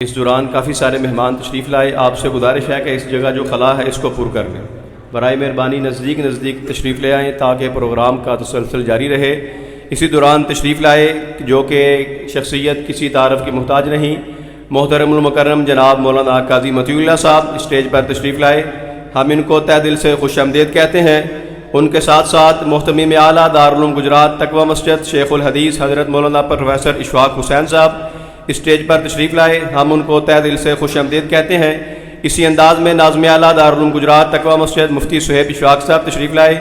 اس دوران کافی سارے مہمان تشریف لائے. آپ سے گزارش ہے کہ اس جگہ جو خلا ہے اس کو پر کر لیں. برائے مہربانی نزدیک تشریف لے آئیں تاکہ پروگرام کا تسلسل جاری رہے. اسی دوران تشریف لائے جو کہ شخصیت کسی تعارف کی محتاج نہیں، محترم المکرم جناب مولانا قاضی مطیع اللہ صاحب اسٹیج پر تشریف لائے. ہم ان کو تہ دل سے خوش آمدید کہتے ہیں. ان کے ساتھ ساتھ محتمیم اعلیٰ دارالعلوم گجرات تقوی مسجد شیخ الحدیث حضرت مولانا پروفیسر اشفاق حسین صاحب اسٹیج پر تشریف لائے. ہم ان کو تہ دل سے خوش آمدید کہتے ہیں. اسی انداز میں ناظم اعلیٰ دارالعلوم گجرات تقوی مسجد مفتی صہیب اشفاق صاحب تشریف لائے.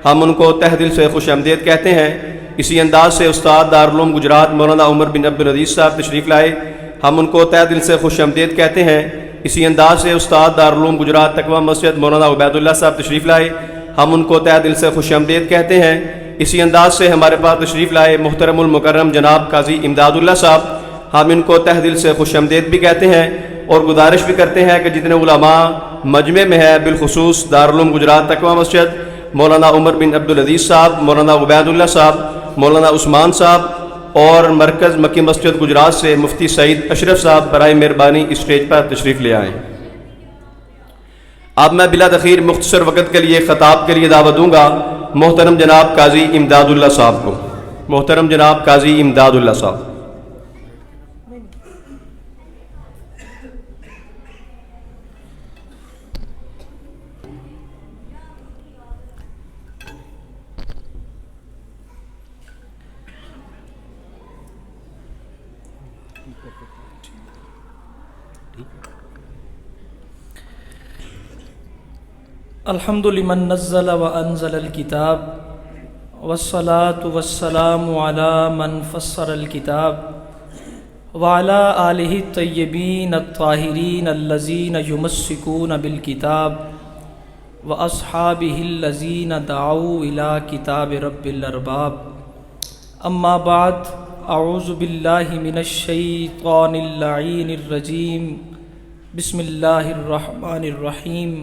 ہم ان کو تہ دل سے خوش آمدید کہتے ہیں. اسی انداز سے استاد دارالعلوم گجرات مولانا عمر بن عبدالعزیز صاحب تشریف لائے. ہم ان کو تہ دل سے خوش آمدید کہتے ہیں. اسی انداز سے استاد دارالعلوم گجرات تقوی مسجد مولانا عبید اللہ صاحب تشریف لائے. ہم ان کو تہ دل سے خوش آمدید کہتے ہیں. اسی انداز سے ہمارے پاس تشریف لائے محترم المکرم جناب قاضی امداد اللہ صاحب. ہم ان کو تہ دل سے خوش آمدید بھی کہتے ہیں اور گزارش بھی کرتے ہیں کہ جتنے علماء مجمع میں ہے، بالخصوص دارالعلوم گجرات تقوی مسجد مولانا عمر بن عبدالعزیز صاحب، مولانا عبید اللہ صاحب، مولانا عثمان صاحب اور مرکز مکی مسجد گجرات سے مفتی سعید اشرف صاحب برائے مہربانی اسٹیج پر تشریف لے آئیں. اب میں بلا تاخیر مختصر وقت کے لیے خطاب کے لیے دعوت دوں گا محترم جناب قاضی امداد اللہ صاحب کو. محترم جناب قاضی امداد اللہ صاحب. الحمد لمن نزل وانزل الكتاب والصلاة والسلام على من فسر الكتاب وعلى آله الطيبين الطاهرين الذين يمسكون بالكتاب وأصحابه الذين دعوا إلى كتاب رب الأرباب. أما بعد، أعوذ بالله من الشيطان اللعين الرجيم. بسم الله الرحمن الرحيم.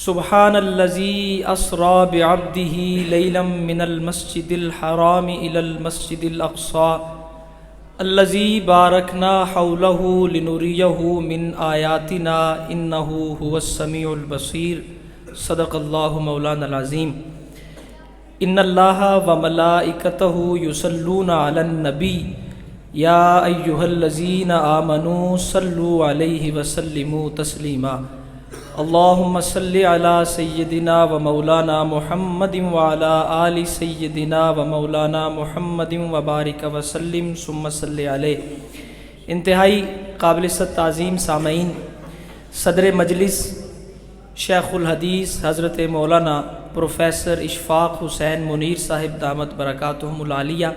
سبحان الذي أسرى بعبده ليلا من المسجد الحرام إلى المسجد الأقصى الذي باركنا حوله لنريه من آياتنا إنه هو السميع البصير. صدق الله مولانا العظيم. إن الله وملائكته يصلون على النبي يا أيها الذين آمنوا صلوا عليه وسلموا تسليما. اللهم صل على سيدنا ومولانا محمد وعلى آل سيدنا ومولانا محمد وبارك وسلم ثم صل عليه. انتہائی قابل تعظیم سامعین، صدر مجلس شیخ الحدیث حضرت مولانا پروفیسر اشفاق حسین منیر صاحب دامت برکاتہم العالیہ،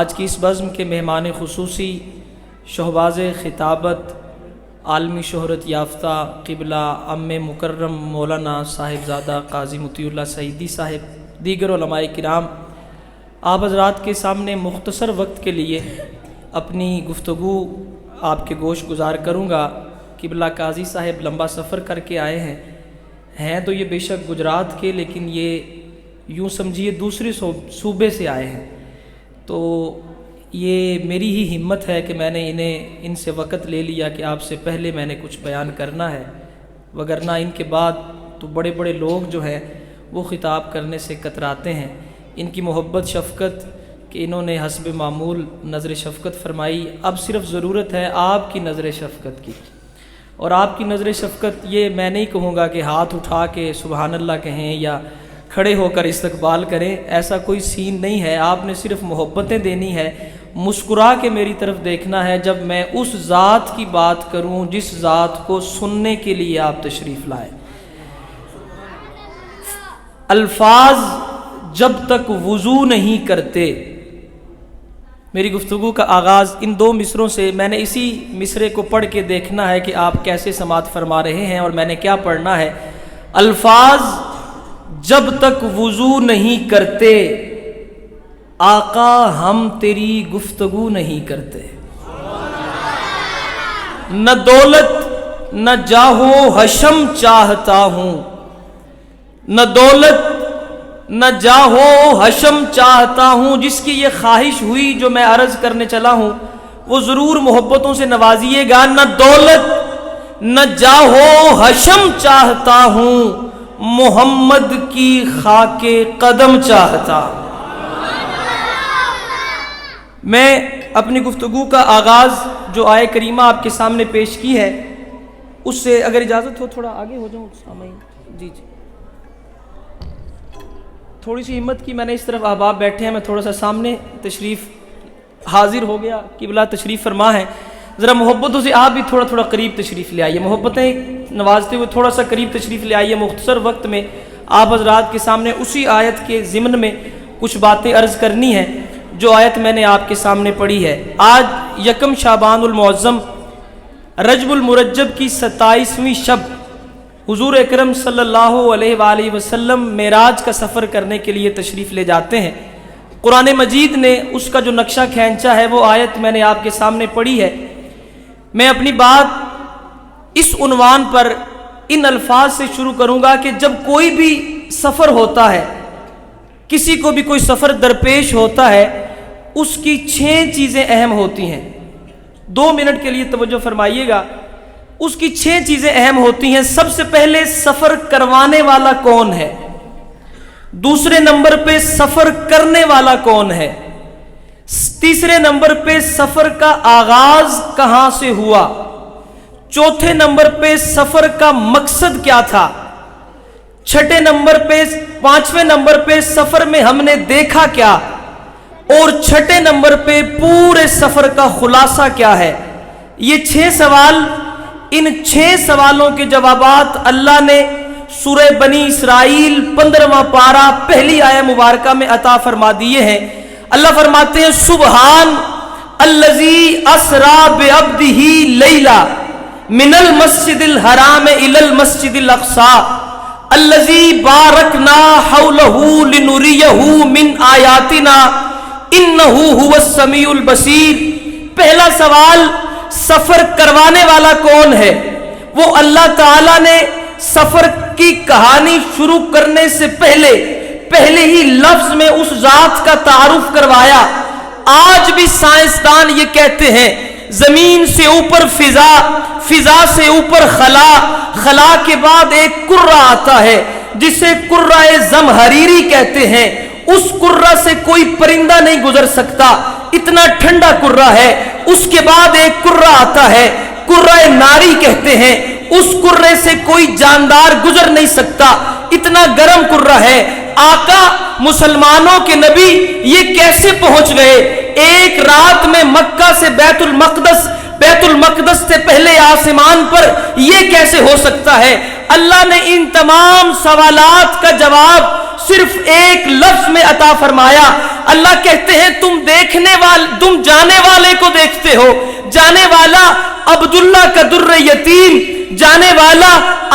آج کی اس بزم کے مہمان خصوصی، شہباز خطابت، عالمی شہرت یافتہ قبلہ ام مکرم مولانا صاحبزادہ قاضی مطیع اللہ سعیدی صاحب، دیگر علماء کرام، آپ حضرات کے سامنے مختصر وقت کے لیے اپنی گفتگو آپ کے گوش گزار کروں گا. قبلہ قاضی صاحب لمبا سفر کر کے آئے ہیں تو یہ بے شک گجرات کے، لیکن یہ یوں سمجھیے دوسرے صوبے سے آئے ہیں. تو یہ میری ہی ہمت ہے کہ میں نے ان سے وقت لے لیا کہ آپ سے پہلے میں نے کچھ بیان کرنا ہے، وگرنہ ان کے بعد تو بڑے بڑے لوگ جو ہیں وہ خطاب کرنے سے کتراتے ہیں. ان کی محبت شفقت کہ انہوں نے حسب معمول نظر شفقت فرمائی. اب صرف ضرورت ہے آپ کی نظر شفقت کی، اور آپ کی نظر شفقت یہ میں نہیں کہوں گا کہ ہاتھ اٹھا کے سبحان اللہ کہیں یا کھڑے ہو کر استقبال کریں، ایسا کوئی سین نہیں ہے. آپ نے صرف محبتیں دینی ہے، مسکرا کے میری طرف دیکھنا ہے جب میں اس ذات کی بات کروں جس ذات کو سننے کے لیے آپ تشریف لائے. الفاظ جب تک وضو نہیں کرتے، میری گفتگو کا آغاز ان دو مصروں سے، میں نے اسی مصرے کو پڑھ کے دیکھنا ہے کہ آپ کیسے سماعت فرما رہے ہیں اور میں نے کیا پڑھنا ہے. الفاظ جب تک وضو نہیں کرتے آقا ہم تیری گفتگو نہیں کرتے. نہ دولت نہ جاہو حشم چاہتا ہوں، نہ دولت نہ جاہو حشم چاہتا ہوں. جس کی یہ خواہش ہوئی جو میں عرض کرنے چلا ہوں، وہ ضرور محبتوں سے نوازیے گا. نہ دولت نہ جاہو حشم چاہتا ہوں, محمد کی خاک قدم چاہتا. میں اپنی گفتگو کا آغاز جو آیہ کریمہ آپ کے سامنے پیش کی ہے اس سے, اگر اجازت ہو تھوڑا آگے ہو جاؤں سامعین. جی تھوڑی سی ہمت کی, میں نے اس طرف احباب بیٹھے ہیں, میں تھوڑا سا سامنے تشریف حاضر ہو گیا, قبلہ تشریف فرما ہے. ذرا محبتوں سے آپ بھی تھوڑا تھوڑا قریب تشریف لے آئیے, محبتیں نوازتے ہوئے تھوڑا سا قریب تشریف لے آئیے. مختصر وقت میں آپ حضرات کے سامنے اسی آیت کے ضمن میں کچھ باتیں عرض کرنی ہیں جو آیت میں نے آپ کے سامنے پڑھی ہے. آج یکم شعبان المعظم رجب المرجب کی 27ویں شب حضور اکرم صلی اللہ علیہ وآلہ وسلم معراج کا سفر کرنے کے لیے تشریف لے جاتے ہیں. قرآن مجید نے اس کا جو نقشہ کھینچا ہے وہ آیت میں نے آپ کے سامنے پڑھی ہے. میں اپنی بات اس عنوان پر ان الفاظ سے شروع کروں گا کہ جب کوئی بھی سفر ہوتا ہے, کسی کو بھی کوئی سفر درپیش ہوتا ہے, اس کی 6 چیزیں اہم ہوتی ہیں. 2 منٹ کے لیے توجہ فرمائیے گا. اس کی 6 چیزیں اہم ہوتی ہیں. سب سے پہلے سفر کروانے والا کون ہے, دوسرے نمبر پہ سفر کرنے والا کون ہے, تیسرے نمبر پہ سفر کا آغاز کہاں سے ہوا, چوتھے نمبر پہ سفر کا مقصد کیا تھا, چھٹے نمبر پہ 5ویں نمبر پہ سفر میں ہم نے دیکھا کیا, اور چھٹے نمبر پہ پورے سفر کا خلاصہ کیا ہے. یہ 6 سوال, ان 6 سوالوں کے جوابات اللہ نے سورہ بنی اسرائیل 15واں پارہ پہلی آیہ مبارکہ میں عطا فرما دیے ہیں. اللہ فرماتے ہیں سبحان الذی اسرا بعبدہ لیلا من المسجد الحرام الی المسجد الاقصی الذی بارکنا حولہ لنریہ من آیاتنا انہ هو السمیع البصیر. پہلا سوال, سفر کروانے والا کون ہے؟ وہ اللہ تعالیٰ نے سفر کی کہانی شروع کرنے سے پہلے ہی لفظ میں اس ذات کا تعارف کروایا. آج بھی سائنسدان یہ کہتے ہیں زمین سے اوپر فضا, فضا سے اوپر خلا, خلا کے بعد ایک کرہ آتا ہے جسے کرہ زمہریری کہتے ہیں. اس کرہ سے کوئی پرندہ نہیں گزر سکتا, اتنا ٹھنڈا کرہ ہے. اس کے بعد ایک کرہ آتا ہے, کرہ ناری کہتے ہیں, اس کرے سے کوئی جاندار گزر نہیں سکتا, اتنا گرم کرہ ہے. آقا مسلمانوں کے نبی یہ کیسے پہنچ گئے؟ ایک رات میں مکہ سے بیت المقدس سے پہلے آسمان پر یہ کیسے ہو سکتا ہے؟ اللہ نے ان تمام سوالات کا جواب صرف ایک لفظ میں عطا فرمایا. اللہ کہتے ہیں تم جانے والے کو دیکھتے ہو, جانے والا عبداللہ کا در یتیم, جانے والا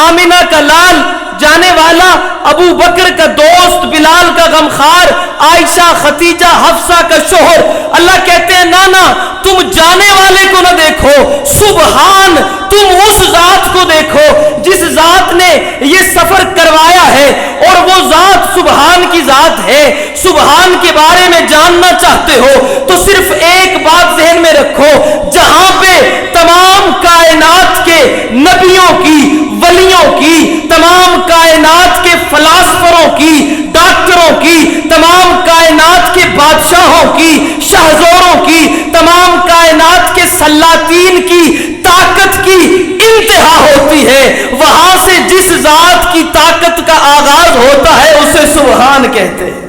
آمنہ کا لال, جانے والا ابو بکر کا دوست, بلال کا غمخار, عائشہ خدیجہ حفصہ کا شوہر. اللہ کہتے ہیں نا تم جانے والے کو نہ دیکھو, سبحان تم اس ذات کو دیکھو جس ذات نے یہ سفر کروایا ہے, اور وہ ذات سبحان کی ذات ہے. سبحان کے بارے میں جاننا چاہتے ہو تو صرف ایک بات ذہن میں رکھو, جہاں پہ تمام کائنات کے نبیوں کی, ولیوں کی, تمام کائنات کے فلاسفروں کی, ڈاکٹروں کی, تمام کائنات کے بادشاہوں کی, شہزوروں کی, تمام کائنات کے سلاطین کی طاقت کی انتہا ہوتی ہے, وہاں سے جس ذات کی طاقت کا آغاز ہوتا ہے اسے سبحان کہتے ہیں.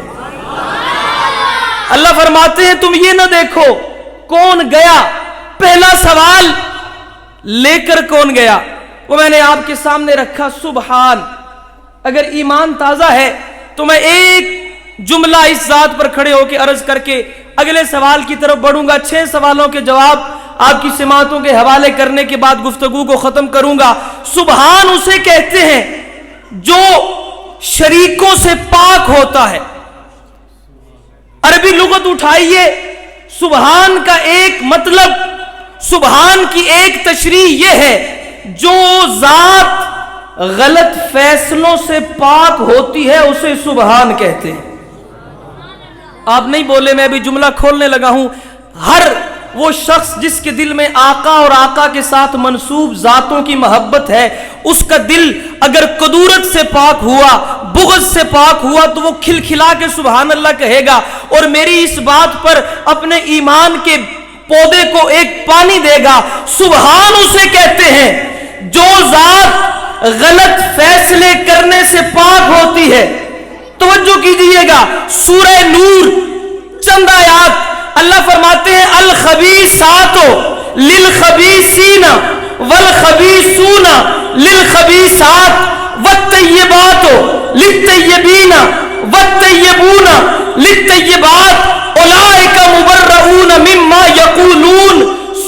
اللہ فرماتے ہیں تم یہ نہ دیکھو کون گیا. پہلا سوال لے کر کون گیا وہ میں نے آپ کے سامنے رکھا, سبحان. اگر ایمان تازہ ہے تو میں ایک جملہ اس ذات پر کھڑے ہو کے عرض کر کے اگلے سوال کی طرف بڑھوں گا. 6 سوالوں کے جواب آپ کی سماعتوں کے حوالے کرنے کے بعد گفتگو کو ختم کروں گا. سبحان اسے کہتے ہیں جو شریکوں سے پاک ہوتا ہے. عربی لغت اٹھائیے, سبحان کا ایک مطلب, سبحان کی ایک تشریح یہ ہے جو ذات غلط فیصلوں سے پاک ہوتی ہے اسے سبحان کہتے ہیں. آپ نہیں بولے, میں ابھی جملہ کھولنے لگا ہوں. ہر وہ شخص جس کے دل میں آقا اور آقا کے ساتھ منسوب ذاتوں کی محبت ہے، اس کا دل اگر کدورت سے پاک ہوا، بغض سے پاک ہوا، تو وہ کھلکھلا کے سبحان اللہ کہے گا، اور میری اس بات پر اپنے ایمان کے پودے کو ایک پانی دے گا۔ سبحان اسے کہتے ہیں جو ذات غلط فیصلے کرنے سے پاک ہوتی ہے۔ توجہ کیجئے گا، سورہ نور چند آیات اللہ فرماتے ہیں الخبیثات للخبیثین والخبیثون للخبیثات والطیبات للطیبین والطیبون للطیبات اولئک مبرؤون مما یقولون۔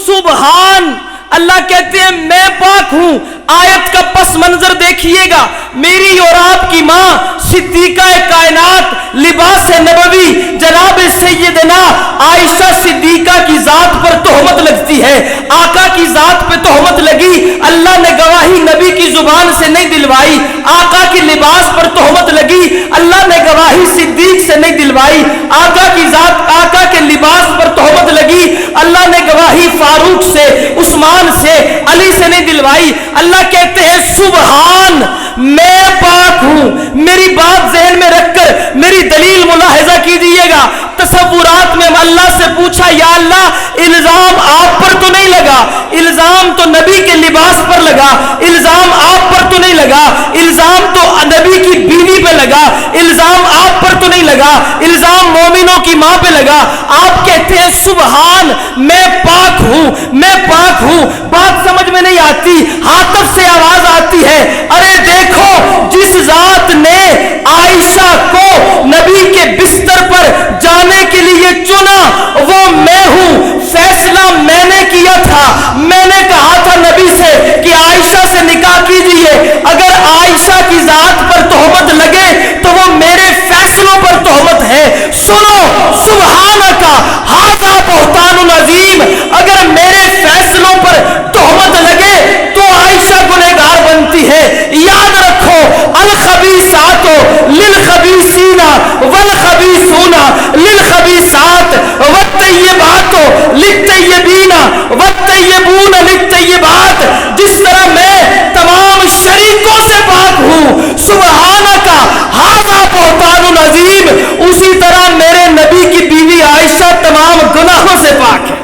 سبحان اللہ کہتے ہیں میں پاک ہوں۔ آیت کا پس منظر دیکھیے گا، میری اور آپ کی ماں صدیقہ کائنات لباس نبوی جناب سیدنا عائشہ صدیقہ کی ذات پر تہمت لگتی ہے، آقا کی ذات پہ تہمت لگی، اللہ نے گواہی نبی کی زبان سے نہیں دلوائی۔ آقا کی لباس پر تہمت لگی، اللہ نے گواہی صدیق سے نہیں دلوائی۔ آقا کی ذات، آقا کے لباس پر تہمت لگی، اللہ نے گواہی فاروق سے، عثمان سے، علی سے نہیں دلوائی۔ اللہ کہتے ہیں سبحان میں پاک ہوں۔ میری بات ذہن میں رکھ کر میری دلیل ملاحظہ کیجئے گا۔ تصورات میں اللہ سے پوچھا یا اللہ الزام آپ پر تو نہیں لگا، الزام تو نبی کے لباس پر لگا، الزام آپ پر تو نہیں لگا، الزام تو نبی کی بیوی پہ لگا، الزام آپ پر تو نہیں لگا، الزام مومنوں کی ماں پہ لگا۔ آپ کہتے ہیں سبحان میں پاک ہوں، میں پاک ہوں۔ بات سمجھ میں نہیں آتی، ہاتف سے آواز آتی ہے ارے دیکھو جس ذات نے عائشہ کو نبی کے بستر پر جانے کے لیے چنا وہ میں ہوں، فیصلہ میں نے کیا تھا، میں نے کہا تھا نبی سے کہ عائشہ سے نکاح کیجئے، اگر عائشہ کی ذات پر تہمت لگے تو وہ میرے فیصلوں پر تہمت ہے۔ سنو سبحانک ھذا بہتان عظیم، اگر میرے فیصلوں پر تہمت لگے تو عائشہ گنہگار بنتی ہے۔ یاد رکھو الخبیثات للخبیثین والخبیثون للخبیثات والطیبات للطیبین والطیبون للطیبات۔ جس طرح میں تمام شریکوں سے پاک ہوں سبحانک ھذا بہتان عظیم، اسی طرح میرے نبی کی بیوی عائشہ تمام گناہوں سے پاک ہے۔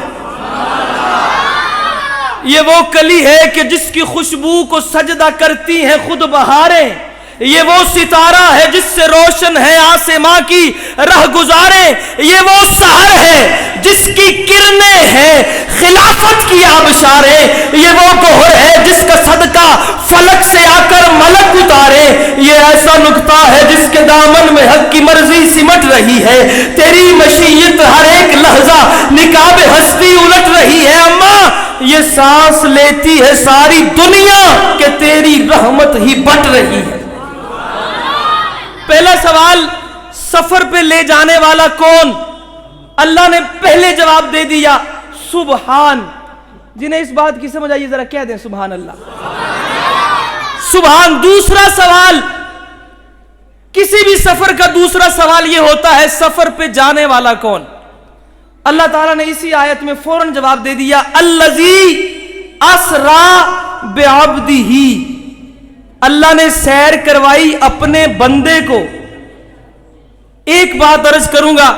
یہ وہ کلی ہے کہ جس کی خوشبو کو سجدہ کرتی ہیں خود بہاریں، یہ وہ ستارہ ہے جس سے روشن ہے آسماں کی راہ گزاریں، یہ وہ سحر ہے جس کی کرنیں ہیں خلافت کی آبشاریں، یہ وہ گوہر ہے جس کا صدقہ فلک سے آ کر ملک اتارے، یہ ایسا نقطہ ہے جس کے دامن میں حق کی مرضی سمٹ رہی ہے، تیری مشیت ہر ایک لحظہ نقاب ہستی الٹ رہی ہے۔ اماں یہ سانس لیتی ہے ساری دنیا کہ تیری رحمت ہی بٹ رہی ہے۔ پہلا سوال سفر پہ لے جانے والا کون؟ اللہ نے پہلے جواب دے دیا سبحان۔ جنہیں اس بات کی سمجھ آئیے ذرا کہہ دیں سبحان اللہ، سبحان۔ دوسرا سوال، کسی بھی سفر کا دوسرا سوال یہ ہوتا ہے سفر پہ جانے والا کون؟ اللہ تعالیٰ نے اسی آیت میں فوراً جواب دے دیا الذی اسری بعبدہ، اللہ نے سیر کروائی اپنے بندے کو۔ ایک بات عرض کروں گا،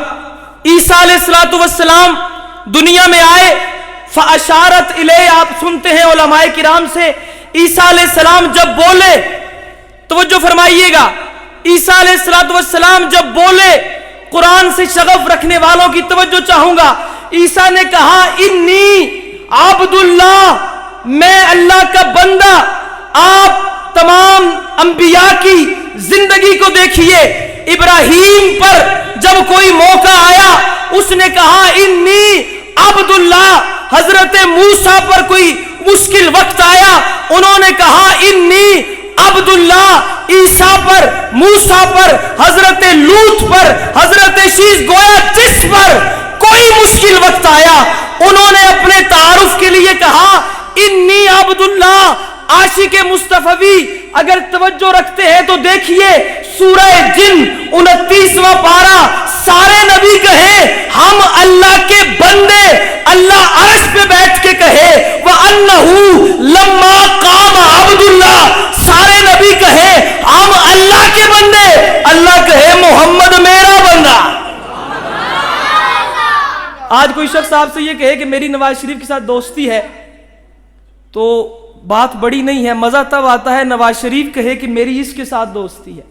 عیسیٰ علیہ السلام دنیا میں آئے، فاشارت الیہ، آپ سنتے ہیں علماء کرام سے، عیسیٰ علیہ السلام جب بولے، توجہ فرمائیے گا، عیسیٰ علیہ السلام جب بولے، قرآن سے شغف رکھنے والوں کی توجہ چاہوں گا، عیسیٰ نے کہا انی عبد اللہ، میں اللہ کا بندہ۔ آپ تمام انبیاء کی زندگی کو دیکھیے، ابراہیم پر جب کوئی موقع آیا اس نے کہا انی عبد اللہ، حضرت موسیٰ پر کوئی مشکل وقت آیا انہوں نے کہا انی عبد اللہ، عیسیٰ پر، موسیٰ پر، حضرت لوط پر، حضرت شیش، گویا جس پر کوئی مشکل وقت آیا انہوں نے اپنے تعارف کے لیے کہا انی عبد اللہ۔ عاشق مصطفی اگر توجہ رکھتے ہیں تو دیکھیے سورہ جن 29واں پارہ، سارے نبی کہیں ہم اللہ کے بندے، اللہ عرش پہ بیٹھ کے کہے وَأَنَّهُ لَمَّا قَامَ عَبْدُ اللَّهِ، سارے نبی کہیں ہم اللہ کے بندے، اللہ کہے محمد میرا بندہ۔ آج کوئی شخص آپ سے یہ کہے کہ میری نواز شریف کے ساتھ دوستی ہے تو بات بڑی نہیں ہے، مزہ تب آتا ہے نواز شریف کہے کہ میری اس کے ساتھ دوستی ہے۔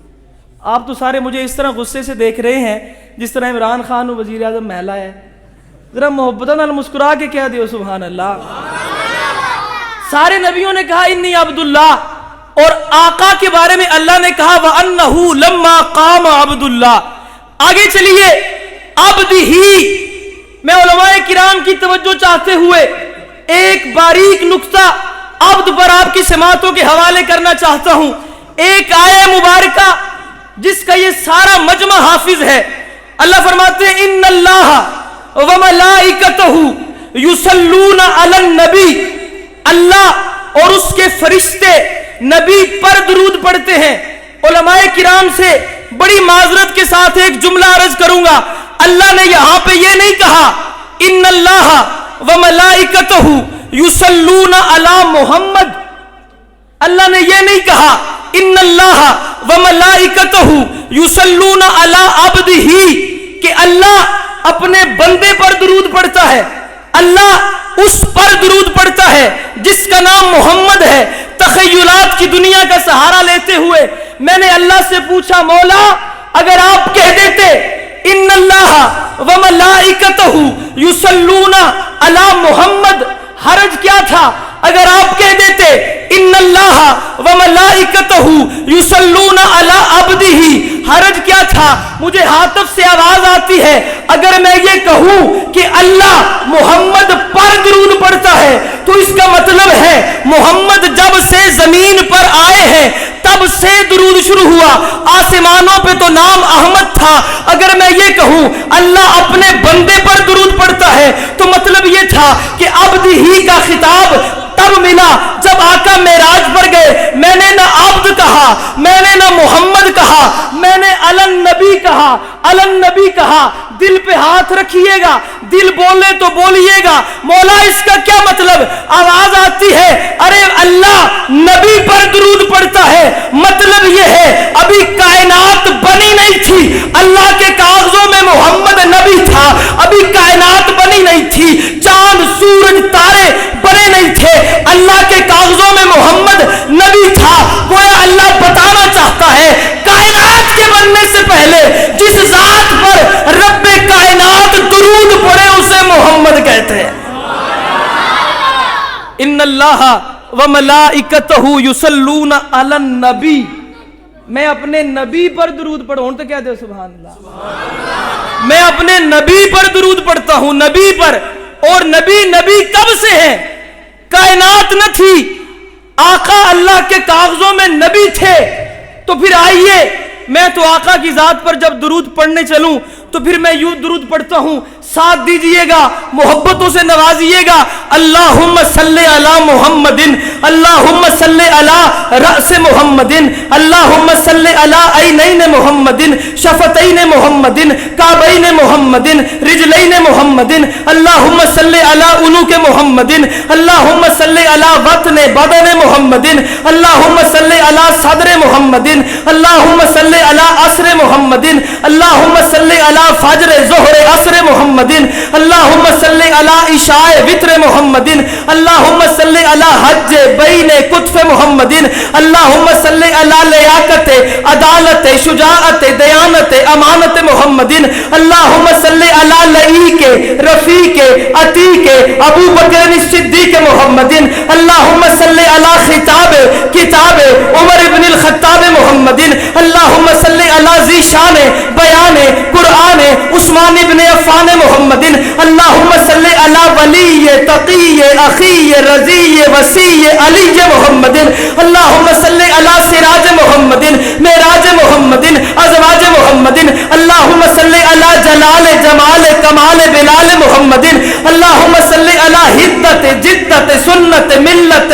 آپ تو سارے مجھے اس طرح غصے سے دیکھ رہے ہیں جس طرح عمران خان وزیر اعظم محلہ ہے، ذرا محبت نال مسکرا کے کہہ دیو سبحان اللہ۔ سارے نبیوں نے کہا انی عبداللہ، اور آقا کے بارے میں اللہ نے کہا وَأَنَّهُ لَمَّا قَامَ عَبْدُ اللَّهِ۔ آگے چلیے، عبد ہی، میں علماء کرام کی توجہ چاہتے ہوئے ایک باریک نقطہ عبد پر آپ کی سماعتوں کے حوالے کرنا چاہتا ہوں۔ ایک آیہ مبارکہ جس کا یہ سارا مجمع حافظ ہے، اللہ فرماتے ہیں ان اللہ وملائکتہ یصلون علی النبی، اللہ اور اس کے فرشتے نبی پر درود پڑھتے ہیں۔ علماء کرام سے بڑی معذرت کے ساتھ ایک جملہ عرض کروں گا، اللہ نے یہاں پہ یہ نہیں کہا ان اللہ وملائکتہ یصلون علی محمد، اللہ نے یہ نہیں کہا ان اللہ وملائکتہ یصلون علی عبدہ کہ اللہ اپنے بندے پر درود پڑھتا ہے، اللہ اس پر درود پڑھتا ہے جس کا نام محمد ہے۔ تخیلات کی دنیا کا سہارا لیتے ہوئے میں نے اللہ سے پوچھا مولا اگر آپ کہہ دیتے ان اللہ وملائکتہ یصلون علی محمد حرج کیا تھا؟ اگر آپ کہہ دیتے ان اللہ وملائکتہ یصلون علی عبدہ حرج کیا تھا؟ مجھے عاطف سے آواز آتی ہے اگر میں یہ کہوں کہ اللہ محمد پر درود پڑھتا ہے تو اس کا مطلب ہے محمد جب سے زمین پر آئے ہیں تب سے درود شروع ہوا، آسمانوں پہ تو نام احمد تھا۔ اگر میں یہ کہوں اللہ اپنے بندے پر درود پڑھتا ہے تو مطلب یہ تھا کہ عبد ہی کا خطاب تب ملا جب آقا معراج پر گئے، میں نے نہ عبد کہا، میں نے نہ محمد کہا، میں نے علن نبی کہا، علن نبی کہا۔ دل پہ ہاتھ رکھیے گا، دل بولے تو بولیے گا مولا اس کا کیا مطلب؟ آواز آتی ہے ارے اللہ نبی پر درود پڑھتا ہے، مطلب یہ ہے ابھی کائنات بنی نہیں تھی، اللہ کے کاغذوں میں محمد نبی تھا، ابھی کائنات بنی نہیں تھی، چاند سورج تارے بنے نہیں تھے، اللہ کے کاغذوں میں محمد نبی تھا۔ گویا اللہ بتانا چاہتا ہے کائنات کے بننے سے پہلے جس ذات پر رب کائنات درود پڑے اسے محمد کہتے ہیں۔ ان اللہ وملائکتہ یصلون علی النبی، میں اپنے نبی پر درود پڑھوں تو کہہ دے سبحان اللہ، میں اپنے نبی پر درود پڑھتا ہوں، نبی پر۔ اور نبی کب سے ہے؟ کائنات نہ تھی، آقا اللہ کے کاغذوں میں نبی تھے۔ تو پھر آئیے میں تو آقا کی ذات پر جب درود پڑھنے چلوں تو پھر میں یوں درود پڑھتا ہوں، ساتھ دیجئے گا، محبتوں سے نوازیے گا۔ اللہم صلی علی محمد، اللہم صلی علی رأس محمد، اللہم صلی علی عینین محمد، شفتین محمد، کعبین محمد، رجلین محمد، اللہم صلی علی عنق محمد، اللہم صلی علی وطن بدن محمد، اللہم صلی علی صدر محمد، اللہم صلی علی عصر محمد، اللہم صلی علی فجر ظہر عصر محمد، اللہم صلی علی عشاء وتر محمد، اللہم صلی علی حج بین کتف محمد، اللہم صلی علی لیاقت عدالت شجاعت دیانت امانت محمد، اللہم صلی علی لئیک رفیق عتیق ابو بکر صدیق محمد، اللہم صلی علی خطاب کتاب عمر ابن الخطاب محمد، اللہم صلی علی ذی شان بیان قرآن عثمان ابن عفان محمد، اللہم صلی علی ولی تقی اخی رضی وسیع علی محمد، اللہم صلی علی سراج محمد معراج محمد ازواج محمد، اللہم صلی علی جلال جمال کمال بلال محمد، اللہم صلی علی حدت جدت سنت ملت